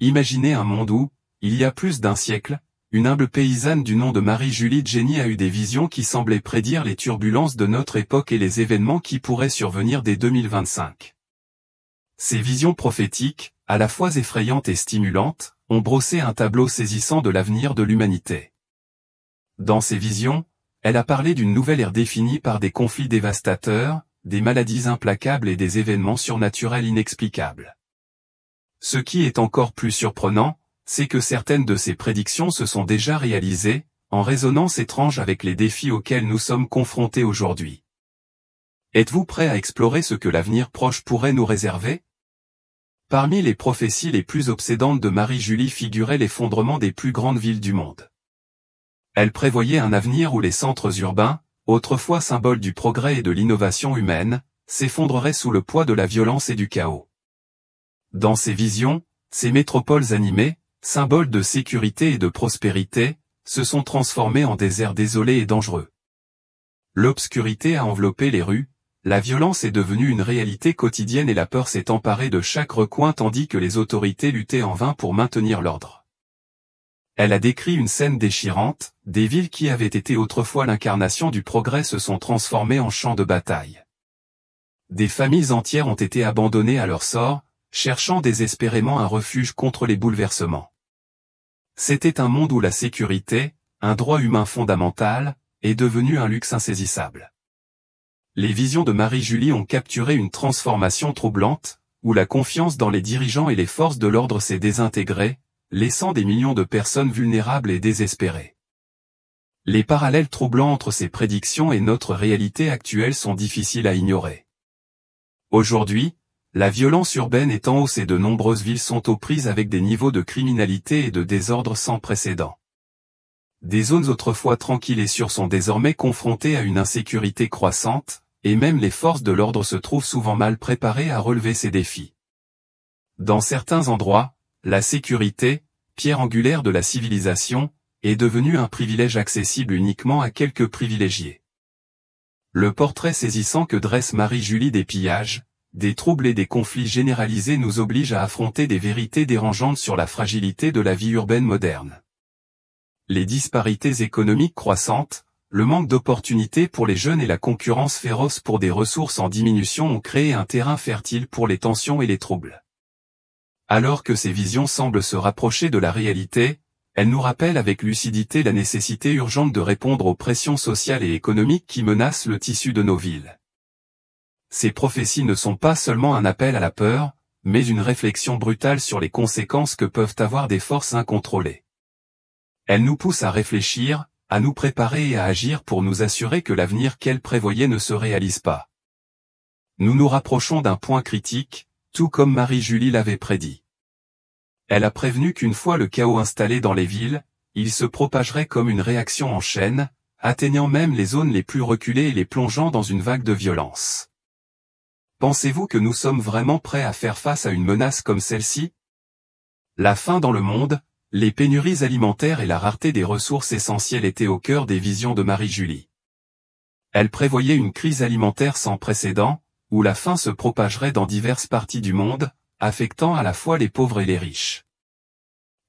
Imaginez un monde où, il y a plus d'un siècle, une humble paysanne du nom de Marie-Julie Jenny a eu des visions qui semblaient prédire les turbulences de notre époque et les événements qui pourraient survenir dès 2025. Ces visions prophétiques, à la fois effrayantes et stimulantes, ont brossé un tableau saisissant de l'avenir de l'humanité. Dans ces visions, elle a parlé d'une nouvelle ère définie par des conflits dévastateurs, des maladies implacables et des événements surnaturels inexplicables. Ce qui est encore plus surprenant, c'est que certaines de ces prédictions se sont déjà réalisées, en résonance étrange avec les défis auxquels nous sommes confrontés aujourd'hui. Êtes-vous prêt à explorer ce que l'avenir proche pourrait nous réserver? Parmi les prophéties les plus obsédantes de Marie-Julie figurait l'effondrement des plus grandes villes du monde. Elle prévoyait un avenir où les centres urbains, autrefois symboles du progrès et de l'innovation humaine, s'effondreraient sous le poids de la violence et du chaos. Dans ses visions, ces métropoles animées, symboles de sécurité et de prospérité, se sont transformées en déserts désolés et dangereux. L'obscurité a enveloppé les rues, la violence est devenue une réalité quotidienne et la peur s'est emparée de chaque recoin tandis que les autorités luttaient en vain pour maintenir l'ordre. Elle a décrit une scène déchirante, des villes qui avaient été autrefois l'incarnation du progrès se sont transformées en champs de bataille. Des familles entières ont été abandonnées à leur sort, cherchant désespérément un refuge contre les bouleversements. C'était un monde où la sécurité, un droit humain fondamental, est devenu un luxe insaisissable. Les visions de Marie-Julie ont capturé une transformation troublante, où la confiance dans les dirigeants et les forces de l'ordre s'est désintégrée, laissant des millions de personnes vulnérables et désespérées. Les parallèles troublants entre ces prédictions et notre réalité actuelle sont difficiles à ignorer. Aujourd'hui, la violence urbaine est en hausse et de nombreuses villes sont aux prises avec des niveaux de criminalité et de désordre sans précédent. Des zones autrefois tranquilles et sûres sont désormais confrontées à une insécurité croissante, et même les forces de l'ordre se trouvent souvent mal préparées à relever ces défis. Dans certains endroits, la sécurité, pierre angulaire de la civilisation, est devenue un privilège accessible uniquement à quelques privilégiés. Le portrait saisissant que dresse Marie-Julie des pillages, des troubles et des conflits généralisés nous oblige à affronter des vérités dérangeantes sur la fragilité de la vie urbaine moderne. Les disparités économiques croissantes, le manque d'opportunités pour les jeunes et la concurrence féroce pour des ressources en diminution ont créé un terrain fertile pour les tensions et les troubles. Alors que ces visions semblent se rapprocher de la réalité, elles nous rappellent avec lucidité la nécessité urgente de répondre aux pressions sociales et économiques qui menacent le tissu de nos villes. Ces prophéties ne sont pas seulement un appel à la peur, mais une réflexion brutale sur les conséquences que peuvent avoir des forces incontrôlées. Elles nous poussent à réfléchir, à nous préparer et à agir pour nous assurer que l'avenir qu'elles prévoyaient ne se réalise pas. Nous nous rapprochons d'un point critique, tout comme Marie-Julie l'avait prédit. Elle a prévenu qu'une fois le chaos installé dans les villes, il se propagerait comme une réaction en chaîne, atteignant même les zones les plus reculées et les plongeant dans une vague de violence. Pensez-vous que nous sommes vraiment prêts à faire face à une menace comme celle-ci? La faim dans le monde, les pénuries alimentaires et la rareté des ressources essentielles étaient au cœur des visions de Marie-Julie. Elle prévoyait une crise alimentaire sans précédent, où la faim se propagerait dans diverses parties du monde, affectant à la fois les pauvres et les riches.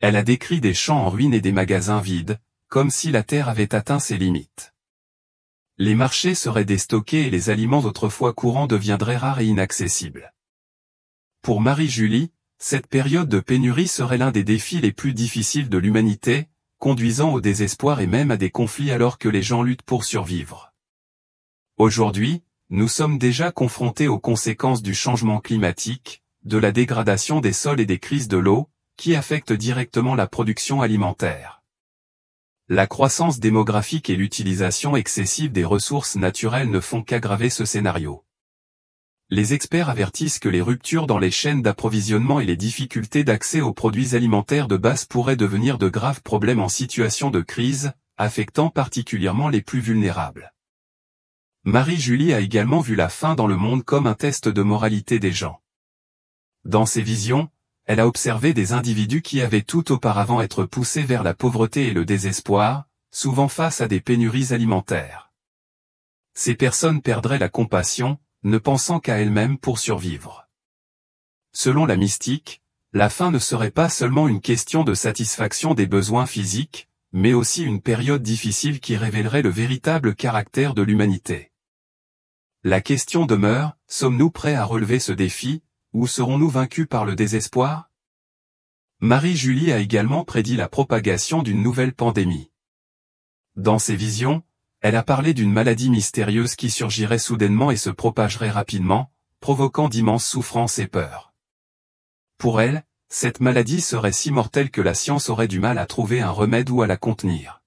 Elle a décrit des champs en ruine et des magasins vides, comme si la terre avait atteint ses limites. Les marchés seraient déstockés et les aliments autrefois courants deviendraient rares et inaccessibles. Pour Marie-Julie, cette période de pénurie serait l'un des défis les plus difficiles de l'humanité, conduisant au désespoir et même à des conflits alors que les gens luttent pour survivre. Aujourd'hui, nous sommes déjà confrontés aux conséquences du changement climatique, de la dégradation des sols et des crises de l'eau, qui affectent directement la production alimentaire. La croissance démographique et l'utilisation excessive des ressources naturelles ne font qu'aggraver ce scénario. Les experts avertissent que les ruptures dans les chaînes d'approvisionnement et les difficultés d'accès aux produits alimentaires de base pourraient devenir de graves problèmes en situation de crise, affectant particulièrement les plus vulnérables. Marie-Julie a également vu la faim dans le monde comme un test de moralité des gens. Dans ses visions, elle a observé des individus qui avaient tout auparavant être poussés vers la pauvreté et le désespoir, souvent face à des pénuries alimentaires. Ces personnes perdraient la compassion, ne pensant qu'à elles-mêmes pour survivre. Selon la mystique, La fin ne serait pas seulement une question de satisfaction des besoins physiques, mais aussi une période difficile qui révélerait le véritable caractère de l'humanité. La question demeure, sommes-nous prêts à relever ce défi, ou serons-nous vaincus par le désespoir? Marie-Julie a également prédit la propagation d'une nouvelle pandémie. Dans ses visions, elle a parlé d'une maladie mystérieuse qui surgirait soudainement et se propagerait rapidement, provoquant d'immenses souffrances et peurs. Pour elle, cette maladie serait si mortelle que la science aurait du mal à trouver un remède ou à la contenir.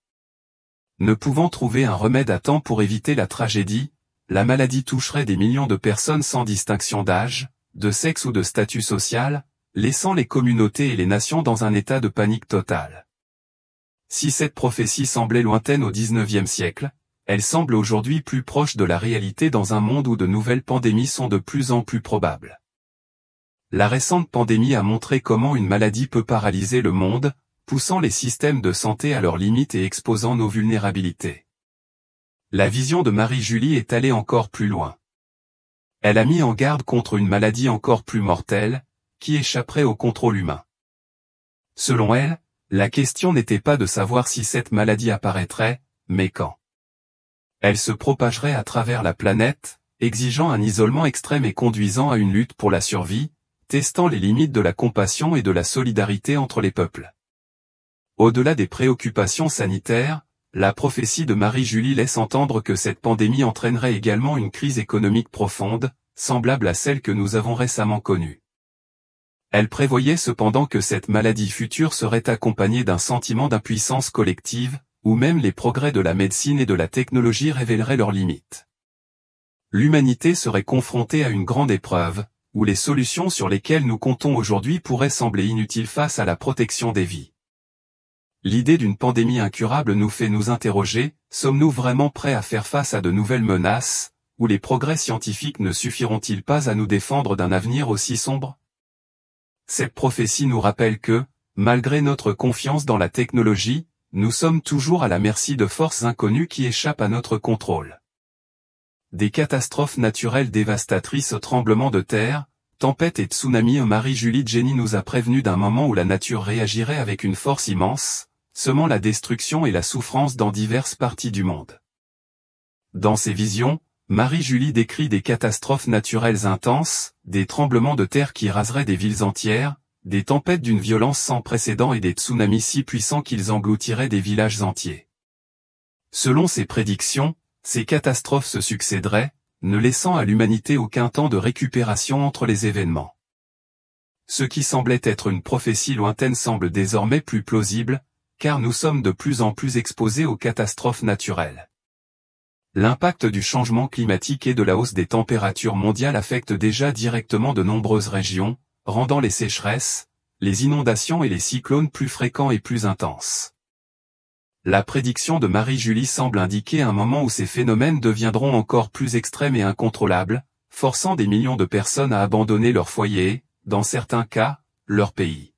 Ne pouvant trouver un remède à temps pour éviter la tragédie, la maladie toucherait des millions de personnes sans distinction d'âge, de sexe ou de statut social, laissant les communautés et les nations dans un état de panique totale. Si cette prophétie semblait lointaine au XIXe siècle, elle semble aujourd'hui plus proche de la réalité dans un monde où de nouvelles pandémies sont de plus en plus probables. La récente pandémie a montré comment une maladie peut paralyser le monde, poussant les systèmes de santé à leurs limites et exposant nos vulnérabilités. La vision de Marie-Julie est allée encore plus loin. Elle a mis en garde contre une maladie encore plus mortelle, qui échapperait au contrôle humain. Selon elle, la question n'était pas de savoir si cette maladie apparaîtrait, mais quand. Elle se propagerait à travers la planète, exigeant un isolement extrême et conduisant à une lutte pour la survie, testant les limites de la compassion et de la solidarité entre les peuples. Au-delà des préoccupations sanitaires, la prophétie de Marie-Julie laisse entendre que cette pandémie entraînerait également une crise économique profonde, semblable à celle que nous avons récemment connue. Elle prévoyait cependant que cette maladie future serait accompagnée d'un sentiment d'impuissance collective, où même les progrès de la médecine et de la technologie révéleraient leurs limites. L'humanité serait confrontée à une grande épreuve, où les solutions sur lesquelles nous comptons aujourd'hui pourraient sembler inutiles face à la protection des vies. L'idée d'une pandémie incurable nous fait nous interroger, sommes-nous vraiment prêts à faire face à de nouvelles menaces, ou les progrès scientifiques ne suffiront-ils pas à nous défendre d'un avenir aussi sombre? Cette prophétie nous rappelle que, malgré notre confiance dans la technologie, nous sommes toujours à la merci de forces inconnues qui échappent à notre contrôle. Des catastrophes naturelles dévastatrices, tremblements de terre, tempêtes et tsunamis. Marie-Julie Jenny nous a prévenus d'un moment où la nature réagirait avec une force immense, semant la destruction et la souffrance dans diverses parties du monde. Dans ses visions, Marie-Julie décrit des catastrophes naturelles intenses, des tremblements de terre qui raseraient des villes entières, des tempêtes d'une violence sans précédent et des tsunamis si puissants qu'ils engloutiraient des villages entiers. Selon ses prédictions, ces catastrophes se succéderaient, ne laissant à l'humanité aucun temps de récupération entre les événements. Ce qui semblait être une prophétie lointaine semble désormais plus plausible, car nous sommes de plus en plus exposés aux catastrophes naturelles. L'impact du changement climatique et de la hausse des températures mondiales affecte déjà directement de nombreuses régions, rendant les sécheresses, les inondations et les cyclones plus fréquents et plus intenses. La prédiction de Marie-Julie semble indiquer un moment où ces phénomènes deviendront encore plus extrêmes et incontrôlables, forçant des millions de personnes à abandonner leur foyer et, dans certains cas, leur pays.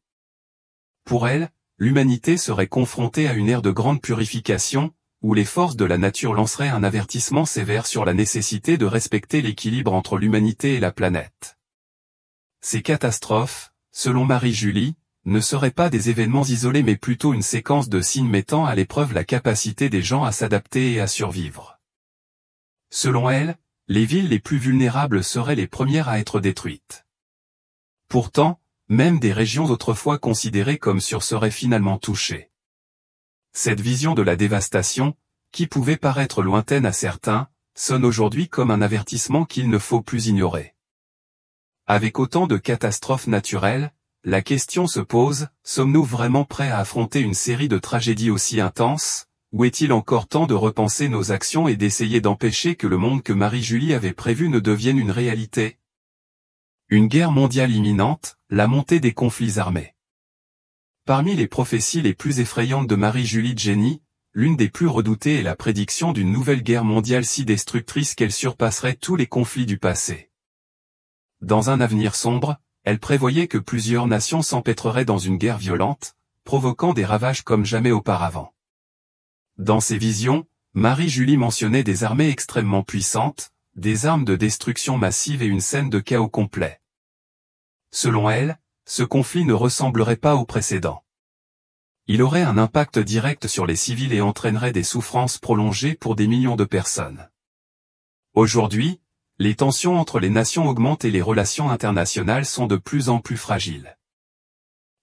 Pour elle, l'humanité serait confrontée à une ère de grande purification, où les forces de la nature lanceraient un avertissement sévère sur la nécessité de respecter l'équilibre entre l'humanité et la planète. Ces catastrophes, selon Marie-Julie, ne seraient pas des événements isolés mais plutôt une séquence de signes mettant à l'épreuve la capacité des gens à s'adapter et à survivre. Selon elle, les villes les plus vulnérables seraient les premières à être détruites. Pourtant, même des régions autrefois considérées comme sûres seraient finalement touchées. Cette vision de la dévastation, qui pouvait paraître lointaine à certains, sonne aujourd'hui comme un avertissement qu'il ne faut plus ignorer. Avec autant de catastrophes naturelles, la question se pose, sommes-nous vraiment prêts à affronter une série de tragédies aussi intenses, ou est-il encore temps de repenser nos actions et d'essayer d'empêcher que le monde que Marie-Julie avait prévu ne devienne une réalité? Une guerre mondiale imminente, la montée des conflits armés. Parmi les prophéties les plus effrayantes de Marie-Julie Jenny, l'une des plus redoutées est la prédiction d'une nouvelle guerre mondiale si destructrice qu'elle surpasserait tous les conflits du passé. Dans un avenir sombre, elle prévoyait que plusieurs nations s'empêtreraient dans une guerre violente, provoquant des ravages comme jamais auparavant. Dans ses visions, Marie-Julie mentionnait des armées extrêmement puissantes, des armes de destruction massive et une scène de chaos complet. Selon elle, ce conflit ne ressemblerait pas au précédent. Il aurait un impact direct sur les civils et entraînerait des souffrances prolongées pour des millions de personnes. Aujourd'hui, les tensions entre les nations augmentent et les relations internationales sont de plus en plus fragiles.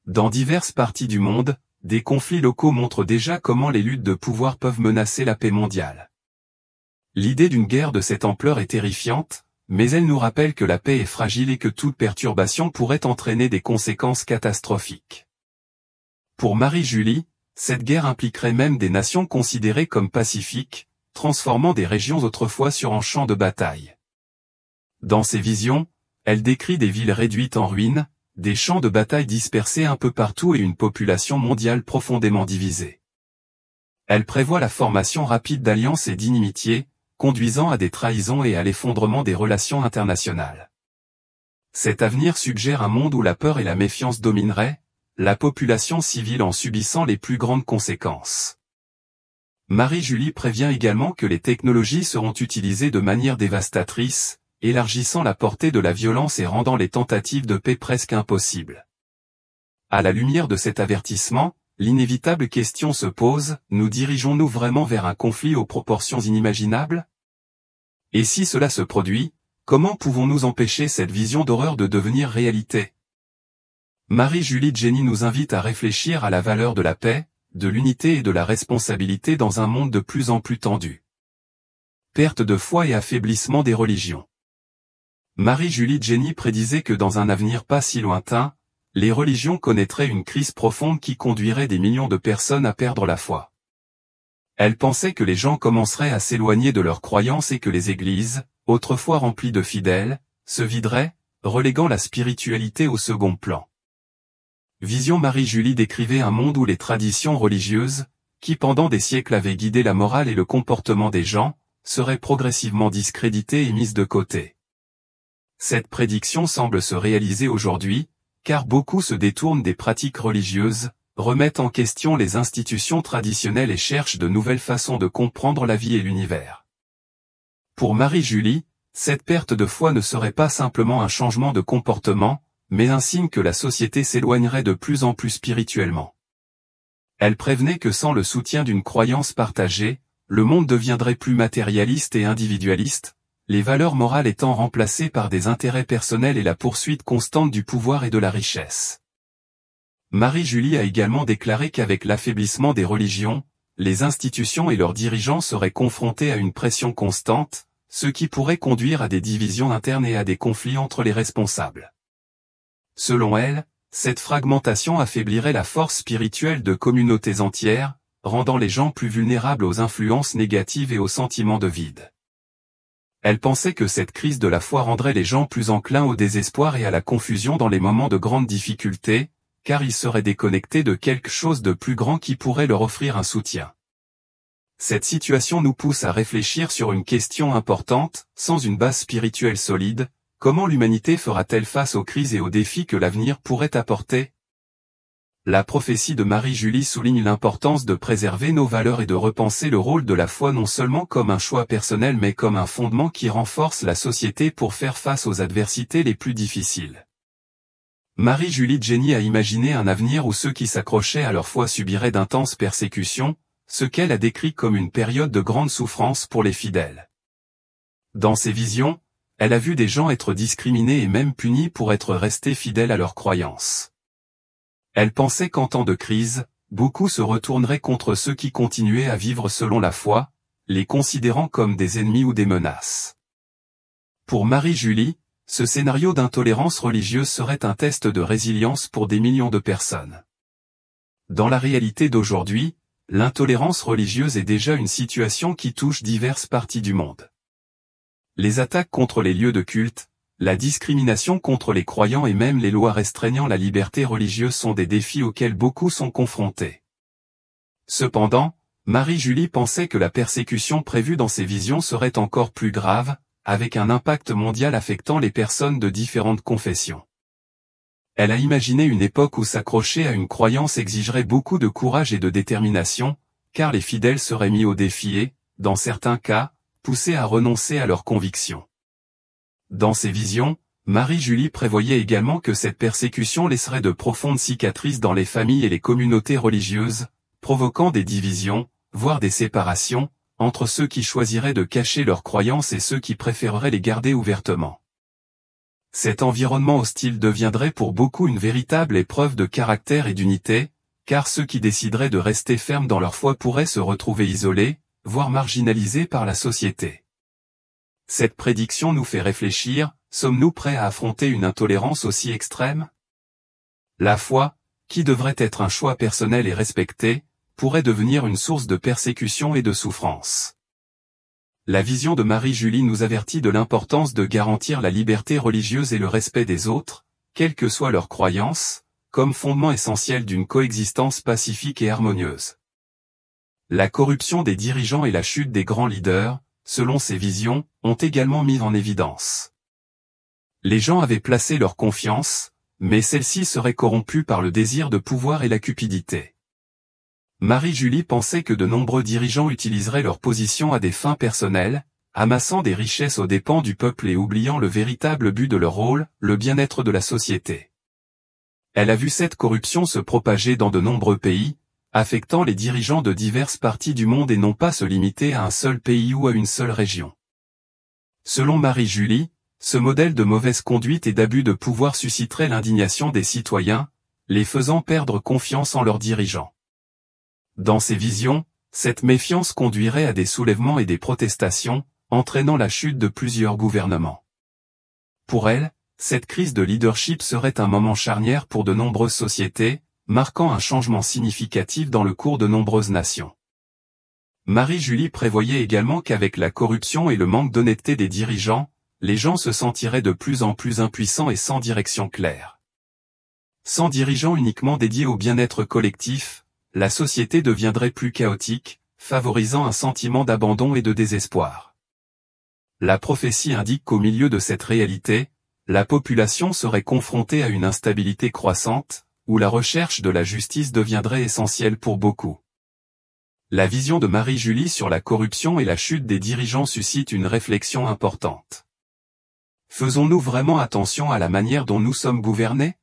Dans diverses parties du monde, des conflits locaux montrent déjà comment les luttes de pouvoir peuvent menacer la paix mondiale. L'idée d'une guerre de cette ampleur est terrifiante, mais elle nous rappelle que la paix est fragile et que toute perturbation pourrait entraîner des conséquences catastrophiques. Pour Marie-Julie, cette guerre impliquerait même des nations considérées comme pacifiques, transformant des régions autrefois sur un champ de bataille. Dans ses visions, elle décrit des villes réduites en ruines, des champs de bataille dispersés un peu partout et une population mondiale profondément divisée. Elle prévoit la formation rapide d'alliances et d'inimitiés, conduisant à des trahisons et à l'effondrement des relations internationales. Cet avenir suggère un monde où la peur et la méfiance domineraient, la population civile en subissant les plus grandes conséquences. Marie-Julie prévient également que les technologies seront utilisées de manière dévastatrice, élargissant la portée de la violence et rendant les tentatives de paix presque impossibles. À la lumière de cet avertissement, l'inévitable question se pose, nous dirigeons-nous vraiment vers un conflit aux proportions inimaginables? Et si cela se produit, comment pouvons-nous empêcher cette vision d'horreur de devenir réalité? Marie-Julie Jenny nous invite à réfléchir à la valeur de la paix, de l'unité et de la responsabilité dans un monde de plus en plus tendu. Perte de foi et affaiblissement des religions. Marie-Julie Jenny prédisait que dans un avenir pas si lointain, les religions connaîtraient une crise profonde qui conduirait des millions de personnes à perdre la foi. Elle pensait que les gens commenceraient à s'éloigner de leurs croyances et que les églises, autrefois remplies de fidèles, se videraient, reléguant la spiritualité au second plan. Vision Marie-Julie décrivait un monde où les traditions religieuses, qui pendant des siècles avaient guidé la morale et le comportement des gens, seraient progressivement discréditées et mises de côté. Cette prédiction semble se réaliser aujourd'hui, car beaucoup se détournent des pratiques religieuses, remettent en question les institutions traditionnelles et cherchent de nouvelles façons de comprendre la vie et l'univers. Pour Marie-Julie, cette perte de foi ne serait pas simplement un changement de comportement, mais un signe que la société s'éloignerait de plus en plus spirituellement. Elle prévenait que sans le soutien d'une croyance partagée, le monde deviendrait plus matérialiste et individualiste, les valeurs morales étant remplacées par des intérêts personnels et la poursuite constante du pouvoir et de la richesse. Marie-Julie a également déclaré qu'avec l'affaiblissement des religions, les institutions et leurs dirigeants seraient confrontés à une pression constante, ce qui pourrait conduire à des divisions internes et à des conflits entre les responsables. Selon elle, cette fragmentation affaiblirait la force spirituelle de communautés entières, rendant les gens plus vulnérables aux influences négatives et aux sentiments de vide. Elle pensait que cette crise de la foi rendrait les gens plus enclins au désespoir et à la confusion dans les moments de grande difficulté, car ils seraient déconnectés de quelque chose de plus grand qui pourrait leur offrir un soutien. Cette situation nous pousse à réfléchir sur une question importante, sans une base spirituelle solide, comment l'humanité fera-t-elle face aux crises et aux défis que l'avenir pourrait apporter? La prophétie de Marie-Julie souligne l'importance de préserver nos valeurs et de repenser le rôle de la foi non seulement comme un choix personnel mais comme un fondement qui renforce la société pour faire face aux adversités les plus difficiles. Marie-Julie Jenny a imaginé un avenir où ceux qui s'accrochaient à leur foi subiraient d'intenses persécutions, ce qu'elle a décrit comme une période de grande souffrance pour les fidèles. Dans ses visions, elle a vu des gens être discriminés et même punis pour être restés fidèles à leurs croyances. Elle pensait qu'en temps de crise, beaucoup se retourneraient contre ceux qui continuaient à vivre selon la foi, les considérant comme des ennemis ou des menaces. Pour Marie-Julie, ce scénario d'intolérance religieuse serait un test de résilience pour des millions de personnes. Dans la réalité d'aujourd'hui, l'intolérance religieuse est déjà une situation qui touche diverses parties du monde. Les attaques contre les lieux de culte, la discrimination contre les croyants et même les lois restreignant la liberté religieuse sont des défis auxquels beaucoup sont confrontés. Cependant, Marie-Julie pensait que la persécution prévue dans ses visions serait encore plus grave, avec un impact mondial affectant les personnes de différentes confessions. Elle a imaginé une époque où s'accrocher à une croyance exigerait beaucoup de courage et de détermination, car les fidèles seraient mis au défi et, dans certains cas, poussés à renoncer à leurs convictions. Dans ses visions, Marie-Julie prévoyait également que cette persécution laisserait de profondes cicatrices dans les familles et les communautés religieuses, provoquant des divisions, voire des séparations, entre ceux qui choisiraient de cacher leurs croyances et ceux qui préféreraient les garder ouvertement. Cet environnement hostile deviendrait pour beaucoup une véritable épreuve de caractère et d'unité, car ceux qui décideraient de rester fermes dans leur foi pourraient se retrouver isolés, voire marginalisés par la société. Cette prédiction nous fait réfléchir, sommes-nous prêts à affronter une intolérance aussi extrême? La foi, qui devrait être un choix personnel et respecté, pourrait devenir une source de persécution et de souffrance. La vision de Marie-Julie nous avertit de l'importance de garantir la liberté religieuse et le respect des autres, quelles que soient leurs croyances, comme fondement essentiel d'une coexistence pacifique et harmonieuse. La corruption des dirigeants et la chute des grands leaders, selon ces visions, ont également mis en évidence. Les gens avaient placé leur confiance, mais celle-ci serait corrompue par le désir de pouvoir et la cupidité. Marie-Julie pensait que de nombreux dirigeants utiliseraient leur position à des fins personnelles, amassant des richesses aux dépens du peuple et oubliant le véritable but de leur rôle, le bien-être de la société. Elle a vu cette corruption se propager dans de nombreux pays, affectant les dirigeants de diverses parties du monde et non pas se limiter à un seul pays ou à une seule région. Selon Marie-Julie, ce modèle de mauvaise conduite et d'abus de pouvoir susciterait l'indignation des citoyens, les faisant perdre confiance en leurs dirigeants. Dans ses visions, cette méfiance conduirait à des soulèvements et des protestations, entraînant la chute de plusieurs gouvernements. Pour elle, cette crise de leadership serait un moment charnière pour de nombreuses sociétés, marquant un changement significatif dans le cours de nombreuses nations. Marie-Julie prévoyait également qu'avec la corruption et le manque d'honnêteté des dirigeants, les gens se sentiraient de plus en plus impuissants et sans direction claire. Sans dirigeants uniquement dédiés au bien-être collectif, la société deviendrait plus chaotique, favorisant un sentiment d'abandon et de désespoir. La prophétie indique qu'au milieu de cette réalité, la population serait confrontée à une instabilité croissante, où la recherche de la justice deviendrait essentielle pour beaucoup. La vision de Marie-Julie sur la corruption et la chute des dirigeants suscite une réflexion importante. Faisons-nous vraiment attention à la manière dont nous sommes gouvernés?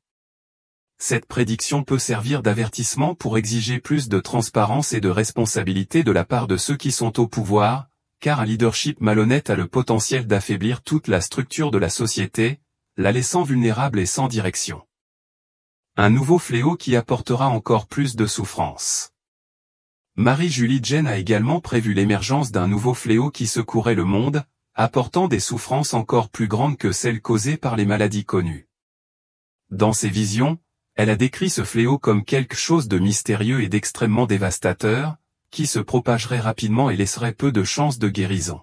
Cette prédiction peut servir d'avertissement pour exiger plus de transparence et de responsabilité de la part de ceux qui sont au pouvoir, car un leadership malhonnête a le potentiel d'affaiblir toute la structure de la société, la laissant vulnérable et sans direction. Un nouveau fléau qui apportera encore plus de souffrance. Marie-Julie Gen a également prévu l'émergence d'un nouveau fléau qui secouerait le monde, apportant des souffrances encore plus grandes que celles causées par les maladies connues. Dans ses visions, elle a décrit ce fléau comme quelque chose de mystérieux et d'extrêmement dévastateur, qui se propagerait rapidement et laisserait peu de chances de guérison.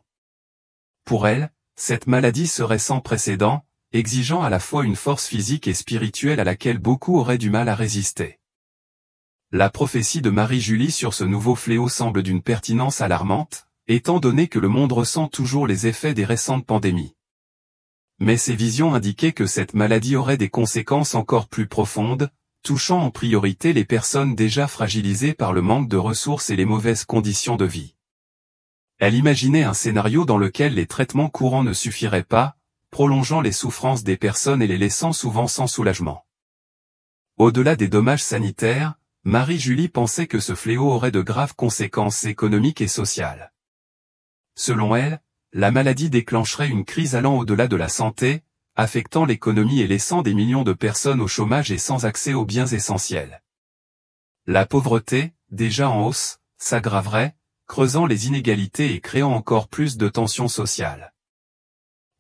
Pour elle, cette maladie serait sans précédent, exigeant à la fois une force physique et spirituelle à laquelle beaucoup auraient du mal à résister. La prophétie de Marie-Julie sur ce nouveau fléau semble d'une pertinence alarmante, étant donné que le monde ressent toujours les effets des récentes pandémies. Mais ces visions indiquaient que cette maladie aurait des conséquences encore plus profondes, touchant en priorité les personnes déjà fragilisées par le manque de ressources et les mauvaises conditions de vie. Elle imaginait un scénario dans lequel les traitements courants ne suffiraient pas, prolongeant les souffrances des personnes et les laissant souvent sans soulagement. Au-delà des dommages sanitaires, Marie-Julie pensait que ce fléau aurait de graves conséquences économiques et sociales. Selon elle, la maladie déclencherait une crise allant au-delà de la santé, affectant l'économie et laissant des millions de personnes au chômage et sans accès aux biens essentiels. La pauvreté, déjà en hausse, s'aggraverait, creusant les inégalités et créant encore plus de tensions sociales.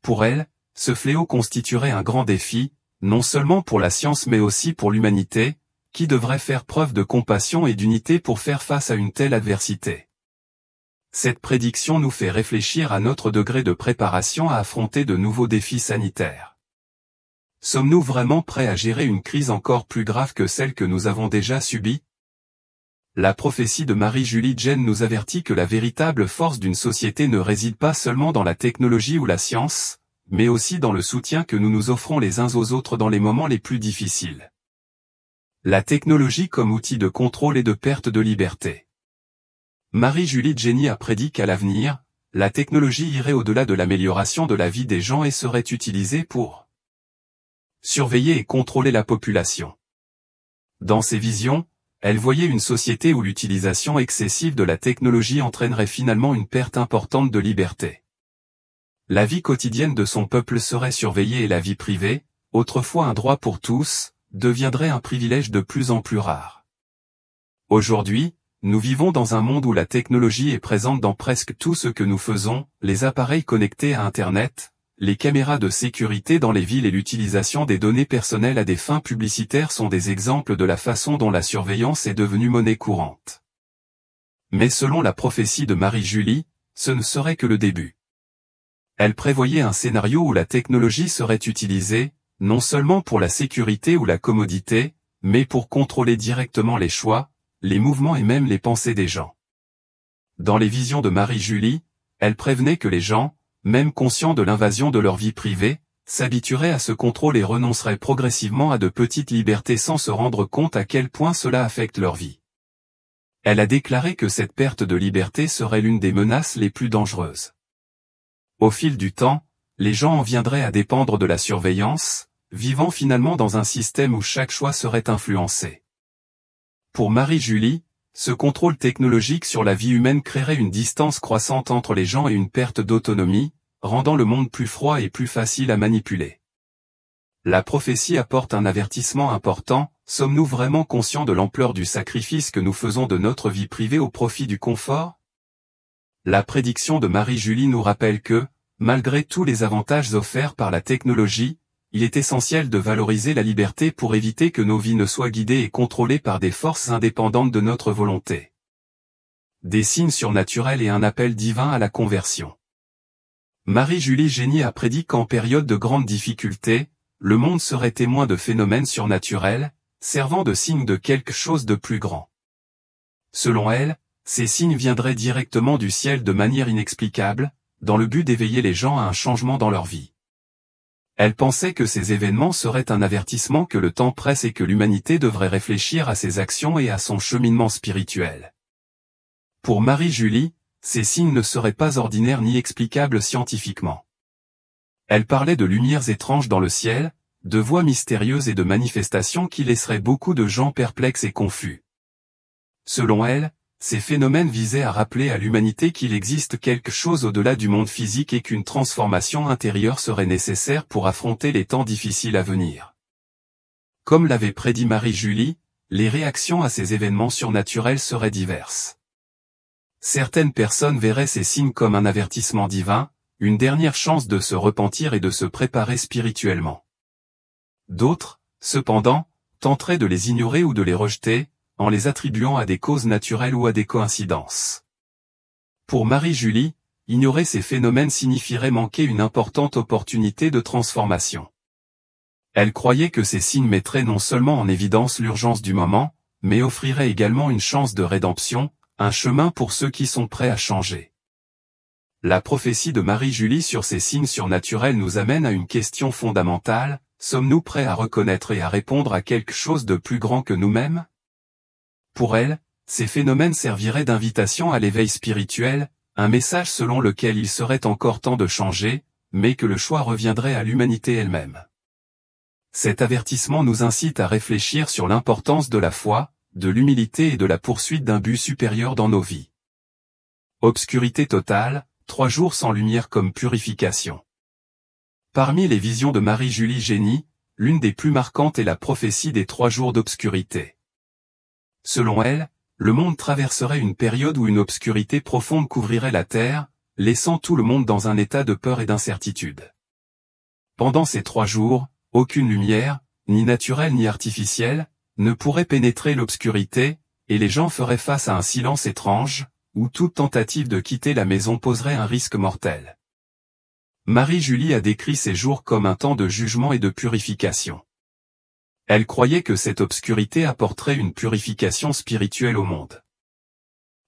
Pour elle, ce fléau constituerait un grand défi, non seulement pour la science mais aussi pour l'humanité, qui devrait faire preuve de compassion et d'unité pour faire face à une telle adversité. Cette prédiction nous fait réfléchir à notre degré de préparation à affronter de nouveaux défis sanitaires. Sommes-nous vraiment prêts à gérer une crise encore plus grave que celle que nous avons déjà subie? La prophétie de Marie-Julie Gen nous avertit que la véritable force d'une société ne réside pas seulement dans la technologie ou la science, mais aussi dans le soutien que nous nous offrons les uns aux autres dans les moments les plus difficiles. La technologie comme outil de contrôle et de perte de liberté. Marie-Julie Gen a prédit qu'à l'avenir, la technologie irait au-delà de l'amélioration de la vie des gens et serait utilisée pour surveiller et contrôler la population. Dans ses visions, elle voyait une société où l'utilisation excessive de la technologie entraînerait finalement une perte importante de liberté. La vie quotidienne de son peuple serait surveillée et la vie privée, autrefois un droit pour tous, deviendrait un privilège de plus en plus rare. Aujourd'hui, nous vivons dans un monde où la technologie est présente dans presque tout ce que nous faisons, les appareils connectés à Internet, les caméras de sécurité dans les villes et l'utilisation des données personnelles à des fins publicitaires sont des exemples de la façon dont la surveillance est devenue monnaie courante. Mais selon la prophétie de Marie-Julie, ce ne serait que le début. Elle prévoyait un scénario où la technologie serait utilisée, non seulement pour la sécurité ou la commodité, mais pour contrôler directement les choix, les mouvements et même les pensées des gens. Dans les visions de Marie-Julie, elle prévenait que les gens, même conscients de l'invasion de leur vie privée, s'habitueraient à ce contrôle et renonceraient progressivement à de petites libertés sans se rendre compte à quel point cela affecte leur vie. Elle a déclaré que cette perte de liberté serait l'une des menaces les plus dangereuses. Au fil du temps, les gens en viendraient à dépendre de la surveillance, vivant finalement dans un système où chaque choix serait influencé. Pour Marie-Julie, ce contrôle technologique sur la vie humaine créerait une distance croissante entre les gens et une perte d'autonomie, rendant le monde plus froid et plus facile à manipuler. La prophétie apporte un avertissement important, sommes-nous vraiment conscients de l'ampleur du sacrifice que nous faisons de notre vie privée au profit du confort? La prédiction de Marie-Julie nous rappelle que, malgré tous les avantages offerts par la technologie, il est essentiel de valoriser la liberté pour éviter que nos vies ne soient guidées et contrôlées par des forces indépendantes de notre volonté. Des signes surnaturels et un appel divin à la conversion. Marie-Julie Génie a prédit qu'en période de grandes difficultés, le monde serait témoin de phénomènes surnaturels, servant de signes de quelque chose de plus grand. Selon elle, ces signes viendraient directement du ciel de manière inexplicable, dans le but d'éveiller les gens à un changement dans leur vie. Elle pensait que ces événements seraient un avertissement que le temps presse et que l'humanité devrait réfléchir à ses actions et à son cheminement spirituel. Pour Marie-Julie, ces signes ne seraient pas ordinaires ni explicables scientifiquement. Elle parlait de lumières étranges dans le ciel, de voix mystérieuses et de manifestations qui laisseraient beaucoup de gens perplexes et confus. Selon elle, ces phénomènes visaient à rappeler à l'humanité qu'il existe quelque chose au-delà du monde physique et qu'une transformation intérieure serait nécessaire pour affronter les temps difficiles à venir. Comme l'avait prédit Marie-Julie, les réactions à ces événements surnaturels seraient diverses. Certaines personnes verraient ces signes comme un avertissement divin, une dernière chance de se repentir et de se préparer spirituellement. D'autres, cependant, tenteraient de les ignorer ou de les rejeter, en les attribuant à des causes naturelles ou à des coïncidences. Pour Marie-Julie, ignorer ces phénomènes signifierait manquer une importante opportunité de transformation. Elle croyait que ces signes mettraient non seulement en évidence l'urgence du moment, mais offriraient également une chance de rédemption, un chemin pour ceux qui sont prêts à changer. La prophétie de Marie-Julie sur ces signes surnaturels nous amène à une question fondamentale, sommes-nous prêts à reconnaître et à répondre à quelque chose de plus grand que nous-mêmes? Pour elle, ces phénomènes serviraient d'invitation à l'éveil spirituel, un message selon lequel il serait encore temps de changer, mais que le choix reviendrait à l'humanité elle-même. Cet avertissement nous incite à réfléchir sur l'importance de la foi, de l'humilité et de la poursuite d'un but supérieur dans nos vies. Obscurité totale, 3 jours sans lumière comme purification. Parmi les visions de Marie-Julie Génie, l'une des plus marquantes est la prophétie des 3 jours d'obscurité. Selon elle, le monde traverserait une période où une obscurité profonde couvrirait la terre, laissant tout le monde dans un état de peur et d'incertitude. Pendant ces 3 jours, aucune lumière, ni naturelle ni artificielle, ne pourrait pénétrer l'obscurité, et les gens feraient face à un silence étrange, où toute tentative de quitter la maison poserait un risque mortel. Marie-Julie a décrit ces jours comme un temps de jugement et de purification. Elle croyait que cette obscurité apporterait une purification spirituelle au monde.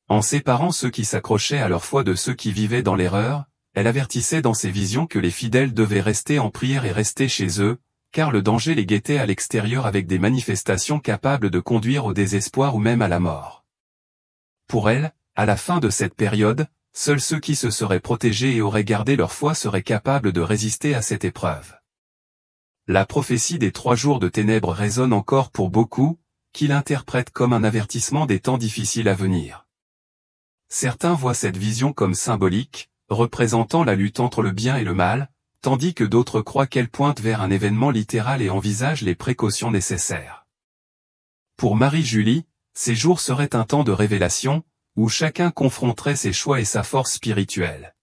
En séparant ceux qui s'accrochaient à leur foi de ceux qui vivaient dans l'erreur, elle avertissait dans ses visions que les fidèles devaient rester en prière et rester chez eux, car le danger les guettait à l'extérieur avec des manifestations capables de conduire au désespoir ou même à la mort. Pour elle, à la fin de cette période, seuls ceux qui se seraient protégés et auraient gardé leur foi seraient capables de résister à cette épreuve. la prophétie des 3 jours de ténèbres résonne encore pour beaucoup, qui l'interprètent comme un avertissement des temps difficiles à venir. Certains voient cette vision comme symbolique, représentant la lutte entre le bien et le mal, tandis que d'autres croient qu'elle pointe vers un événement littéral et envisagent les précautions nécessaires. Pour Marie-Julie, ces jours seraient un temps de révélation, où chacun confronterait ses choix et sa force spirituelle.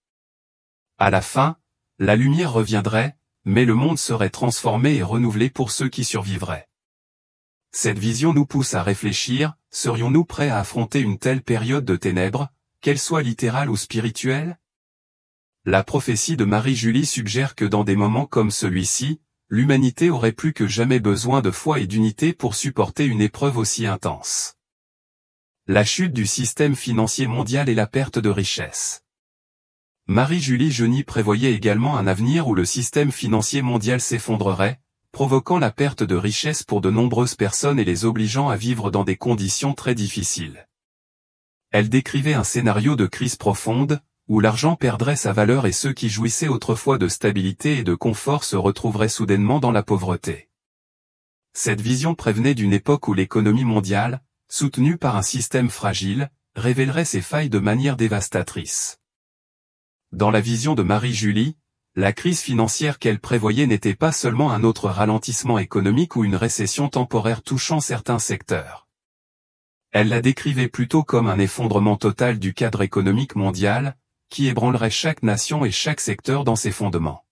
À la fin, la lumière reviendrait, mais le monde serait transformé et renouvelé pour ceux qui survivraient. Cette vision nous pousse à réfléchir, serions-nous prêts à affronter une telle période de ténèbres, qu'elle soit littérale ou spirituelle? La prophétie de Marie-Julie suggère que dans des moments comme celui-ci, l'humanité aurait plus que jamais besoin de foi et d'unité pour supporter une épreuve aussi intense. La chute du système financier mondial et la perte de richesse. Marie-Julie Genie prévoyait également un avenir où le système financier mondial s'effondrerait, provoquant la perte de richesse pour de nombreuses personnes et les obligeant à vivre dans des conditions très difficiles. Elle décrivait un scénario de crise profonde, où l'argent perdrait sa valeur et ceux qui jouissaient autrefois de stabilité et de confort se retrouveraient soudainement dans la pauvreté. Cette vision prévenait d'une époque où l'économie mondiale, soutenue par un système fragile, révélerait ses failles de manière dévastatrice. Dans la vision de Marie-Julie, la crise financière qu'elle prévoyait n'était pas seulement un autre ralentissement économique ou une récession temporaire touchant certains secteurs. Elle la décrivait plutôt comme un effondrement total du cadre économique mondial, qui ébranlerait chaque nation et chaque secteur dans ses fondements.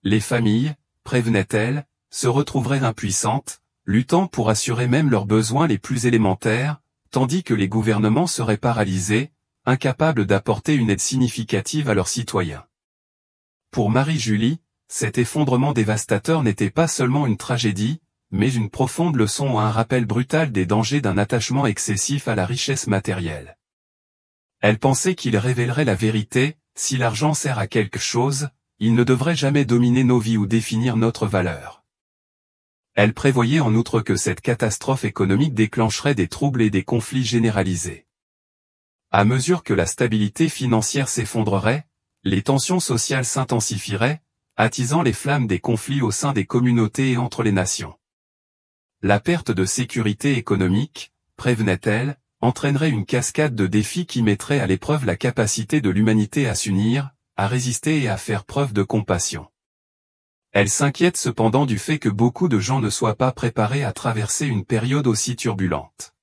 Les familles, prévenait-elle, se retrouveraient impuissantes, luttant pour assurer même leurs besoins les plus élémentaires, tandis que les gouvernements seraient paralysés, incapables d'apporter une aide significative à leurs citoyens. Pour Marie-Julie, cet effondrement dévastateur n'était pas seulement une tragédie, mais une profonde leçon ou un rappel brutal des dangers d'un attachement excessif à la richesse matérielle. Elle pensait qu'il révélerait la vérité, si l'argent sert à quelque chose, il ne devrait jamais dominer nos vies ou définir notre valeur. Elle prévoyait en outre que cette catastrophe économique déclencherait des troubles et des conflits généralisés. À mesure que la stabilité financière s'effondrerait, les tensions sociales s'intensifieraient, attisant les flammes des conflits au sein des communautés et entre les nations. La perte de sécurité économique, prévenait-elle, entraînerait une cascade de défis qui mettrait à l'épreuve la capacité de l'humanité à s'unir, à résister et à faire preuve de compassion. Elle s'inquiète cependant du fait que beaucoup de gens ne soient pas préparés à traverser une période aussi turbulente.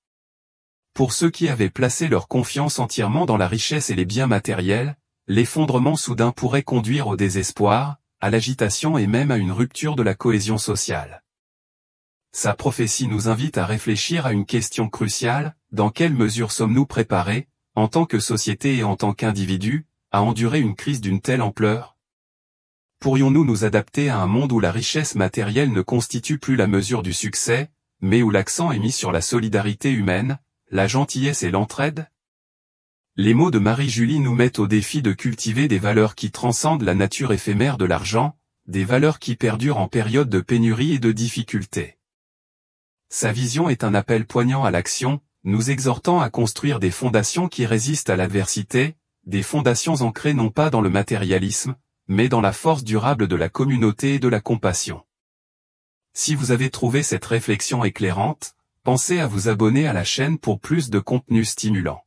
Pour ceux qui avaient placé leur confiance entièrement dans la richesse et les biens matériels, l'effondrement soudain pourrait conduire au désespoir, à l'agitation et même à une rupture de la cohésion sociale. Sa prophétie nous invite à réfléchir à une question cruciale, dans quelle mesure sommes-nous préparés, en tant que société et en tant qu'individus, à endurer une crise d'une telle ampleur? Pourrions-nous nous adapter à un monde où la richesse matérielle ne constitue plus la mesure du succès, mais où l'accent est mis sur la solidarité humaine, la gentillesse et l'entraide? Les mots de Marie-Julie nous mettent au défi de cultiver des valeurs qui transcendent la nature éphémère de l'argent, des valeurs qui perdurent en période de pénurie et de difficulté. Sa vision est un appel poignant à l'action, nous exhortant à construire des fondations qui résistent à l'adversité, des fondations ancrées non pas dans le matérialisme, mais dans la force durable de la communauté et de la compassion. Si vous avez trouvé cette réflexion éclairante, pensez à vous abonner à la chaîne pour plus de contenu stimulant.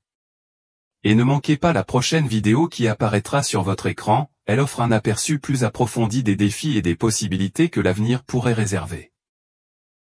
Et ne manquez pas la prochaine vidéo qui apparaîtra sur votre écran, elle offre un aperçu plus approfondi des défis et des possibilités que l'avenir pourrait réserver.